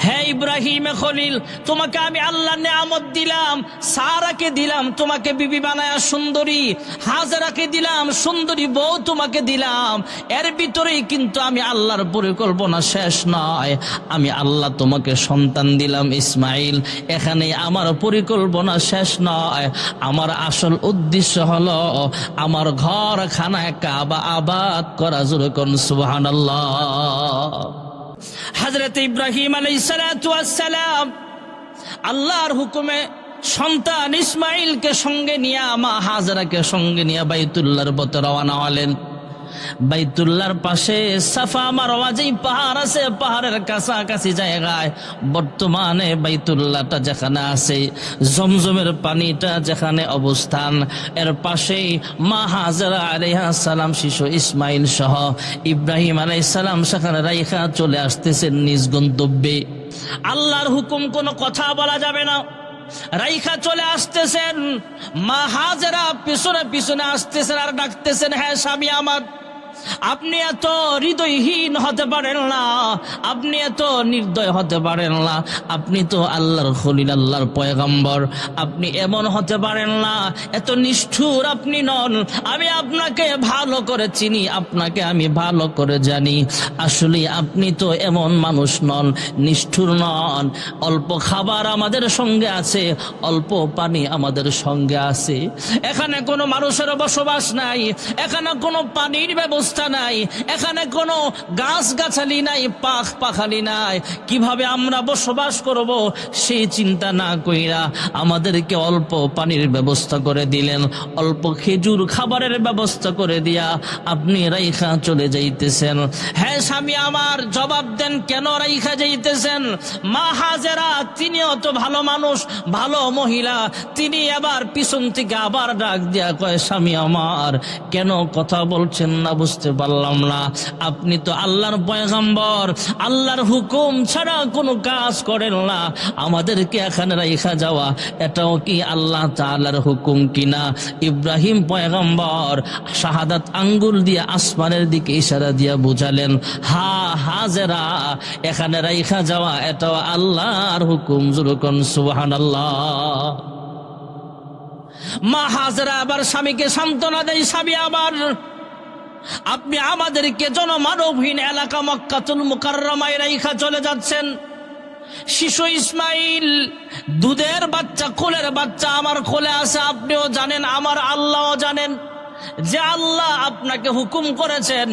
হে ইব্রাহিম খলিল, তোমাকে আমি আল্লাহ নেয়ামত দিলাম, সারাকে দিলাম তোমাকে বিবি বানায়া সুন্দরী, হাজেরাকে দিলাম সুন্দরী বউ তোমাকে দিলাম। এর ভিতরেই কিন্তু আমি আল্লাহর পরিকল্পনা শেষ নয়। আমি আল্লাহ তোমাকে সন্তান দিলাম ইসমাইল, এখানে আমার পরিকল্পনা শেষ নয়। আমার আসল উদ্দেশ্য হলো আমার ঘর খানায় কাবা আবাদ করা। জোরে কোন সুবহানাল্লাহ। হযরত ইব্রাহিম আলাইহিস সালাতু ওয়াস সালাম আল্লাহর হুকুমে সন্তান ইসমাইলকে সঙ্গে নিয়ে, মা হাজরাকে সঙ্গে নিয়ে বাইতুল্লাহর পথে রওনা হলেন। বাইতুল্লাহর পাশে সাফা মারওয়া যেই পাহাড় আছে, পাহাড়ের কাছাকাছি জায়গায় বর্তমানে বাইতুল্লাহটা যেখানে আছে, জমজমের পানিটা যেখানে অবস্থান, এর পাশেই মা হাজরা আলাইহিস সালাম শিশু ইসমাইল সহ ইব্রাহিম আলাইহিস সালাম সেখানে রাইখা চলে আসতেছেন নিজ গন্তব্যে। আল্লাহর হুকুম কোনো কথা বলা যাবে না, রাইখা চলে আসতেছেন। মা হাজরা পিছনে পিছনে আসতেছেন আর ডাকতেছেন, হ্যাঁ স্বামী আমার, আপনি এত হৃদয়হীন হতে পারেন না, আপনি এত নির্দয় হতে পারেন না, আপনি তো আল্লাহর খলিল, আল্লাহর পয়গম্বর, আপনি এমন হতে পারেন না, এত নিষ্ঠুর আপনি নন। আমি আপনাকে ভালো করে চিনি, আপনাকে আমি ভালো করে জানি, আসলে আপনি তো এমন মানুষ নন, নিষ্ঠুর নন। অল্প খাবার আমাদের সঙ্গে আছে, অল্প পানি আমাদের সঙ্গে আছে, এখানে কোনো মানুষের বসবাস নাই, এখানে কোনো পানির ব্যবস্থা নাই, এখানে কোনো গাছ গাছালি নাই, পাখ পাখালি নাই, কিভাবে আমরা বসবাস করব সেই চিন্তা না কইরা আমাদেরকে অল্প পানির ব্যবস্থা করে দিলেন, অল্প খেজুর খাবারের ব্যবস্থা করে দিয়া আপনি রাইখা চলে যাইতেছেন। হ্যাঁ স্বামী আমার, জবাব দেন কেন রাইখা যাইতেছেন? মা হাজেরা তিনিও তো ভালো মানুষ, ভালো মহিলা, তিনি আবার পিছন থেকে আবার ডাক দিয়া কয়, স্বামী আমার কেন কথা বলছেন না বুঝতে পারলাম না, আপনি তো আল্লাহর পয়গম্বর, আল্লাহর হুকুম ছাড়া কোনো কাজ করেন না, আমাদেরকে এখানে রাইখা যাওয়া এটাও কি আল্লাহ তাআলার হুকুম কিনা? ইব্রাহিম পয়গম্বর শাহাদাত আঙ্গুল দিয়ে আসমানের দিকে ইশারা দিয়া বুঝালেন, হা হাজেরা, এখানে রাইখা যাওয়া এটাও আল্লাহর হুকুম। জোরে কোন সুবহানাল্লাহ। মা হাজেরা আবার স্বামীকে সান্ত্বনা দেয়, স্বামী আবার আপনি আমাদেরকে জনমানবহীন এলাকা মক্কাতুল মুকাররমায় রাইখা চলে যাচ্ছেন। শিশু ইসমাইল দুধের বাচ্চা, কোলের বাচ্চা আমার কোলে আছে, আপনিও জানেন, আমার আল্লাহও জানেন যে আল্লাহ আপনাকে হুকুম করেছেন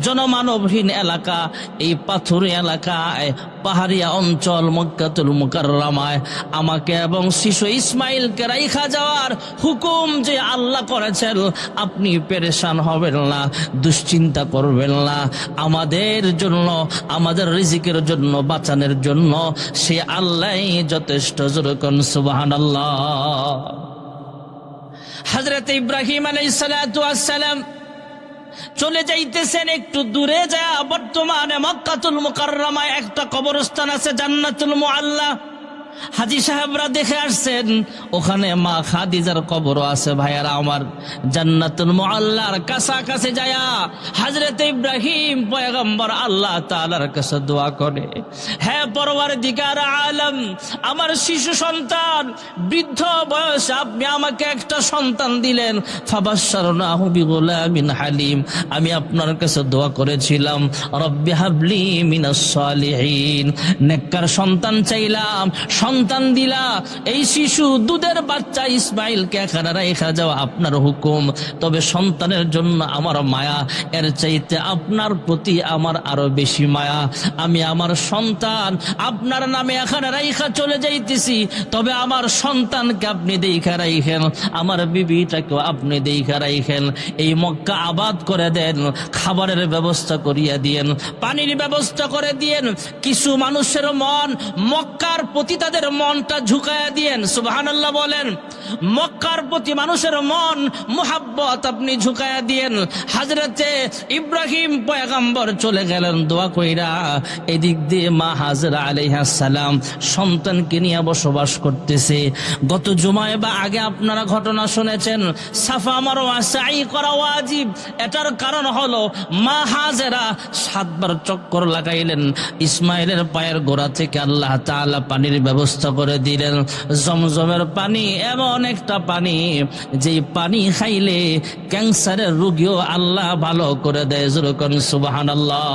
জনমানবহীন এলাকা, এই পাথুরে এলাকায়, পাহাড়িয়া অঞ্চল মক্কাতুল মুকাররমায় আমাকে এবং শিশু ইসমাইলকে রাইখা যাওয়ার হুকুম যে আল্লাহ করেছেন। আপনি পেরেশান হবেন না, দুশ্চিন্তা করবেন না, আমাদের জন্য, আমাদের রিজিকের জন্য, বাঁচানোর জন্য সে আল্লাহই যথেষ্ট। জোরে কোন সুবহানাল্লাহ। হযরত ইব্রাহিম আলাইহিস সালাতু ওয়াস সালাম চলে যাইতেছেন একটু দূরে, যায় বর্তমানে মক্কাতুল মুকাররমায় একটা কবরস্থান আছে জান্নাতুল মুআল্লা, হাজী সাহেবরা দেখে আসছেন, ওখানে মা খাদিজার কবর আছে। ভাইয়ারা আমার, জান্নাতুল মুআল্লার কাছাকাছি যায়া হযরত ইব্রাহিম পয়গম্বর আল্লাহ তাআলার কাছে দোয়া করে, হে পরওয়ারদিগার আলম, আমার শিশু সন্তান বৃদ্ধ বয়সে আপনি আমাকে একটা সন্তান দিলেন, ফাবাশশারনাহু বিগুলামিন হালিম, আমি আপনার কাছে দোয়া করেছিলাম, রব্বি হাবলি মিনাস সালিহিন, নেককার সন্তান চাইলাম, সন্তান দিলা। এই শিশু দুধের বাচ্চা ইসমাইলকে এখানে রাইখা যাওয়া আপনার হুকুম, তবে সন্তানের জন্য আমার মায়া, এর চাইতে আপনার প্রতি আমার আরো বেশি মায়া। আমি আমার সন্তান আপনার নামে এখানে রাইখা চলে যাইতেছি, তবে আমার সন্তানকে আপনি দেখা রাইখেন, আমার বিবিটাকেও আপনি দেখা রাইখেন, এই মক্কা আবাদ করে দেন, খাবারের ব্যবস্থা করিয়া দিয়েন, পানির ব্যবস্থা করে দিয়েন, কিছু মানুষের মন মক্কার প্রতি তাদের মনটা ঝুঁকায়া দিয়েন। সুবহানাল্লাহ বলেন। মক্কার প্রতি মানুষের মন মুহাব্বত আপনি ঝুঁকায়া দিয়েন। হযরতে ইব্রাহিম পয়গম্বর চলে গেলেন দোয়া কইরা, এদিক দিয়ে মা হাজরা আলাইহিস সালাম সন্তানকে নিয়ে বসবাস করতেছে। গত জুমায় বা আগে আপনারা ঘটনা শুনেছেন, সাফা মারওয়া সাই করা ওয়াজিব। এটার কারণ হলো মা হাজরা 7 বার চক্কর লাগাইলেন, ইসমাইলের পায়ের গোড়া থেকে আল্লাহ তাআলা পানির ব্যবস্থা করে দিলেন। জমজমের পানি এমন একটা পানি, যেই পানি খাইলে ক্যান্সারের রোগীও আল্লাহ ভালো করে দেয়। যেরকম সুবহানাল্লাহ।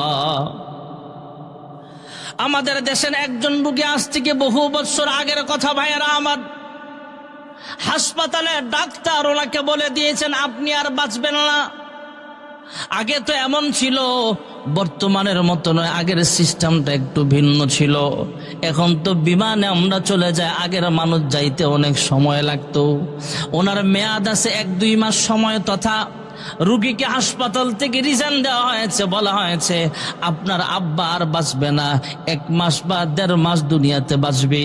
আমাদের দেশের একজন রোগী, আজ থেকে বহু বছর আগের কথা ভাইয়েরা আমার, হাসপাতালে ডাক্তার ওনাকে বলে দিয়েছেন আপনি আর বাঁচবেন না। আগে তো এমন ছিল, বর্তমানের মতো নয়, আগের সিস্টেমটা একটু ভিন্ন ছিল। এখন তো বিমানে আমরা চলে যাই, আগের মানুষ যাইতে অনেক সময় লাগতো। ওনার মেয়াদ আছে 1-2 মাস সময়, তথা রুগীকে হাসপাতাল থেকে রিজাইন দেওয়া হয়েছে, বলা হয়েছে আপনার আব্বা আর বাঁচবে না, 1 মাস বা 1.5 মাস দুনিয়াতে বাঁচবে।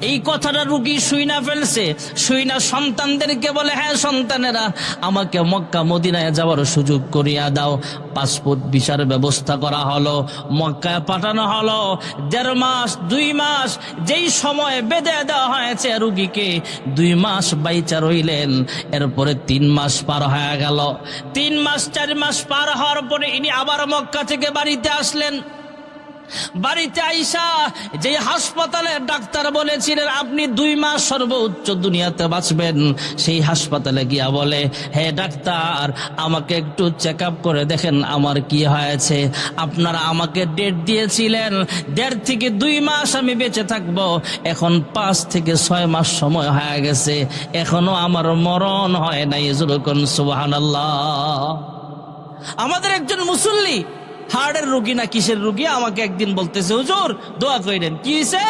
এই কথাটা রুগী শুইনা ফেলছে, শুইনা সন্তানদেরকে বলে, হ্যাঁ সন্তানেরা, আমাকে মক্কা মদিনায় যাওয়ার সুযোগ করিয়া দাও। পাসপোর্ট ভিসার ব্যবস্থা করা হলো, মক্কায় পাঠানো হলো। 1.5 মাস 2 মাস যেই সময় বেঁধে দেওয়া হয়েছে রুগীকে, 2 মাস বাইচা রইলেন। এরপরে 3 মাস পার হয়ে গেল। 3 মাস 4 মাস পার হওয়ার পরে ইনি আবার মক্কা থেকে বাড়িতে আসলেন। বাড়িতে আইসা যে হাসপাতালে ডাক্তার বলেছিলেন আপনি 2 মাস সর্বোচ্চ দুনিয়াতে বাঁচবেন, সেই হাসপাতালে গিয়া বলে, হে ডাক্তার, আমাকে একটু চেক আপ করে দেখেন আমার কি হয়েছে। আপনারা আমাকে ডেট দিয়েছিলেন 1.5 থেকে 2 মাস আমি বেঁচে থাকবো, এখন 5 থেকে 6 মাস সময় হয়ে গেছে, এখনো আমার মরণ হয় নাই। যেরকম সুবহানাল্লাহ। আমাদের একজন মুসল্লি, হার্টের রোগী না কিসের রোগী, আমাকে একদিন বলতেছে, হুজুর দোয়া কইরেন। কি হয়েছে?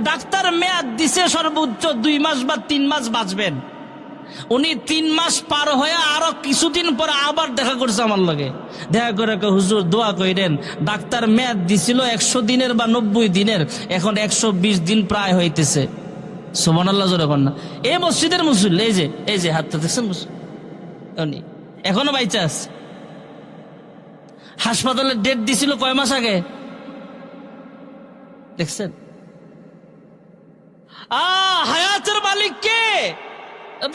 ডাক্তার মেয়াদ দিছে সর্বোচ্চ 2 মাস বা 3 মাস বাঁচবেন। উনি 3 মাস পার হয়ে আরো কিছুদিন পরে আবার দেখা করছে আমার লগে। দেখা করে হুজুর দোয়া কইরেন, ডাক্তার মেয়াদ দিছিল 100 দিনের বা 90 দিনের, এখন 120 দিন প্রায় হইতেছে। সুবহানাল্লাহ জোরে বলেন না। এই মসজিদের মুসল্লি, এই যে হাতটা দেখছেন, উনি এখনো বাইচা আছে। হাসপাতালে ডেট দিছিল কয় মাস আগে, দেখছেন? হায়াতের মালিক কে?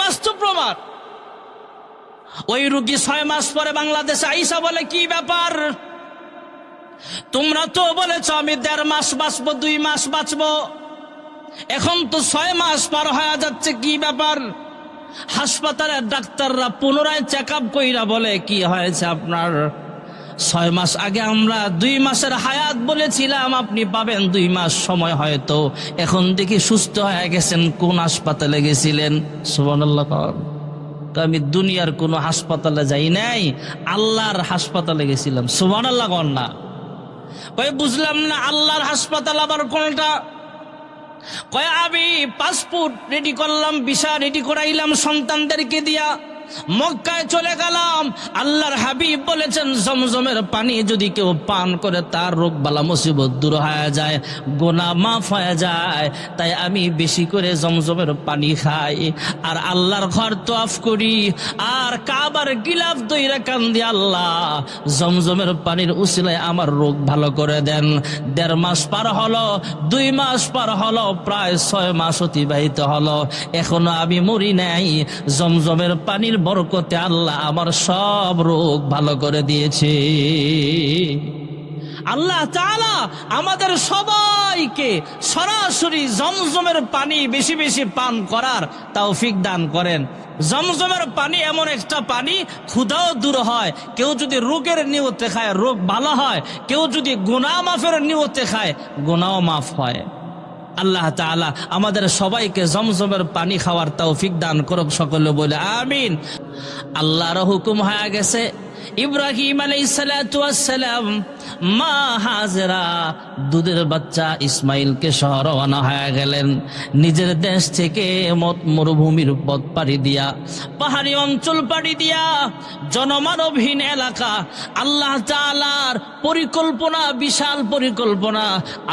বাস্তব প্রমাণ। ওই রোগী 6 মাস পরে বাংলাদেশে আইসা বলে, কি ব্যাপার, তোমরা তো বলেছ আমি 1.5 মাস বাঁচবো, 2 মাস বাঁচবো, এখন তো 6 মাস পার হয়ে যাচ্ছে, কি ব্যাপার? হাসপাতালের ডাক্তাররা পুনরায় চেক আপ কইরা বলে, কি হয়েছে আপনার? 6 মাস আগে আমরা 2 মাসের হায়াত বলেছিলাম, আপনি পাবেন 2 মাস সময়, হয়তো এখন দেখি সুস্থ হয়ে গেছেন। কোন হাসপাতালে গেছিলেন? সুবহানাল্লাহ। আমি দুনিয়ার কোন হাসপাতালে যাই নাই, আল্লাহর হাসপাতালে গেছিলাম। সুবহানাল্লাহ না কয় বুঝলাম না, আল্লাহর হাসপাতাল আবার কোনটা? কয় আমি পাসপোর্ট রেডি করলাম, ভিসা রেডি করাইলাম সন্তানদেরকে দিয়া, মক্কায় চলে গেলাম। আল্লাহর হাবিব বলেছেন জমজমের পানি যদি কেউ পান করে তার রোগ বালা মুসিবত দূর হয়ে যায়, গুনাহ মাফ হয়ে যায়। তাই আমি বেশি করে জমজমের পানি খাই, আর আল্লাহর ঘর তওয়াফ করি, আর কাবার গিলাফ দইরা কান্দি, আল্লাহ জমজমের পানির উসিলায় আমার রোগ ভালো করে দেন। 1.5 মাস পার হলো, 2 মাস পার হলো, প্রায় 6 মাস অতিবাহিত হলো, এখনো আমি মরি নাই। জমজমের পানির বরকতে আল্লাহ আমার সব রোগ ভালো করে দিয়েছে। আল্লাহ তাআলা আমাদের সবাইকে সরাসরি জমজমের পানি বেশি বেশি পান করার তৌফিক দান করেন। জমজমের পানি এমন একটা পানি, ক্ষুধাও দূর হয়, কেউ যদি রোগের নিয়তে খায় রোগ ভালো হয়, কেউ যদি গুনাহ মাফের নিয়তে খায় গুনাহও মাফ হয়। আল্লাহ তাআলা আমাদের সবাইকে জমজমের পানি খাওয়ার তৌফিক দান করুক, সকলে বলে আমিন। আল্লাহর হুকুম হয়ে গেছে, ইব্রাহিম আলাইহিস সালাতু ওয়াস সালাম মা হাজেরা দুধের বাচ্চা ইসমাইলকে সহ রওনা হয়ে গেলেন। নিজের দেশ থেকে মরুভূমির পথ পাড়ি দিয়া, পাহাড়ি অঞ্চল পাড়ি দিয়া, জনমানবহীন এলাকা, আল্লাহ তাআলার পরিকল্পনা, বিশাল পরিকল্পনা।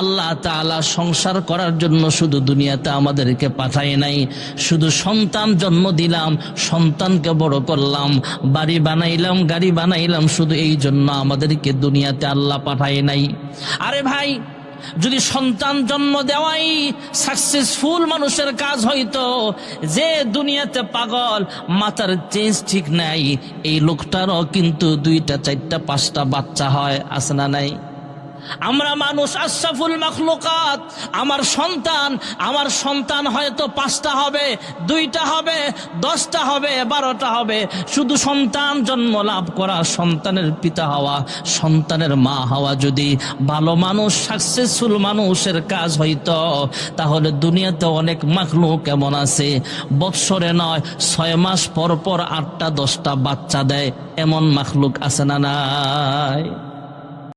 আল্লাহ তাআলা সংসার করার জন্য শুধু দুনিয়াতে আমাদেরকে পাঠায় নাই, শুধু সন্তান জন্ম দিলাম, সন্তানকে বড় করলাম, বাড়ি বানাইলাম, গাড়ি বানাইলাম, শুধু এই জন্য আমাদেরকে দুনিয়াতে আল্লাহ পাঠায় নাই। আরে ভাই, যদি সন্তান জন্ম দেওয়াই সাকসেসফুল মানুষের কাজ হইতো, যে দুনিয়াতে পাগল, মাথার চেঞ্জ ঠিক নাই, এই লোকটারও কিন্তু 2টা 4টা 5টা বাচ্চা হয়, আছে না নাই? আমরা মানুষ আশরাফুল মাখলুকাত। আমার সন্তান হয়তো 5টা হবে, 2টা হবে, 10টা হবে, 12টা হবে। শুধু সন্তান জন্ম লাভ করা, সন্তানের পিতা হওয়া, সন্তানের মা হওয়া যদি ভালো মানুষ, সাকসেসফুল মানুষের কাজ হইতো, তাহলে দুনিয়াতে অনেক মাখলুক এমন আছে, বৎসরে নয় 6 মাস পর পর 8টা 10টা বাচ্চা দেয়। এমন মাখলুক আছে না নাই?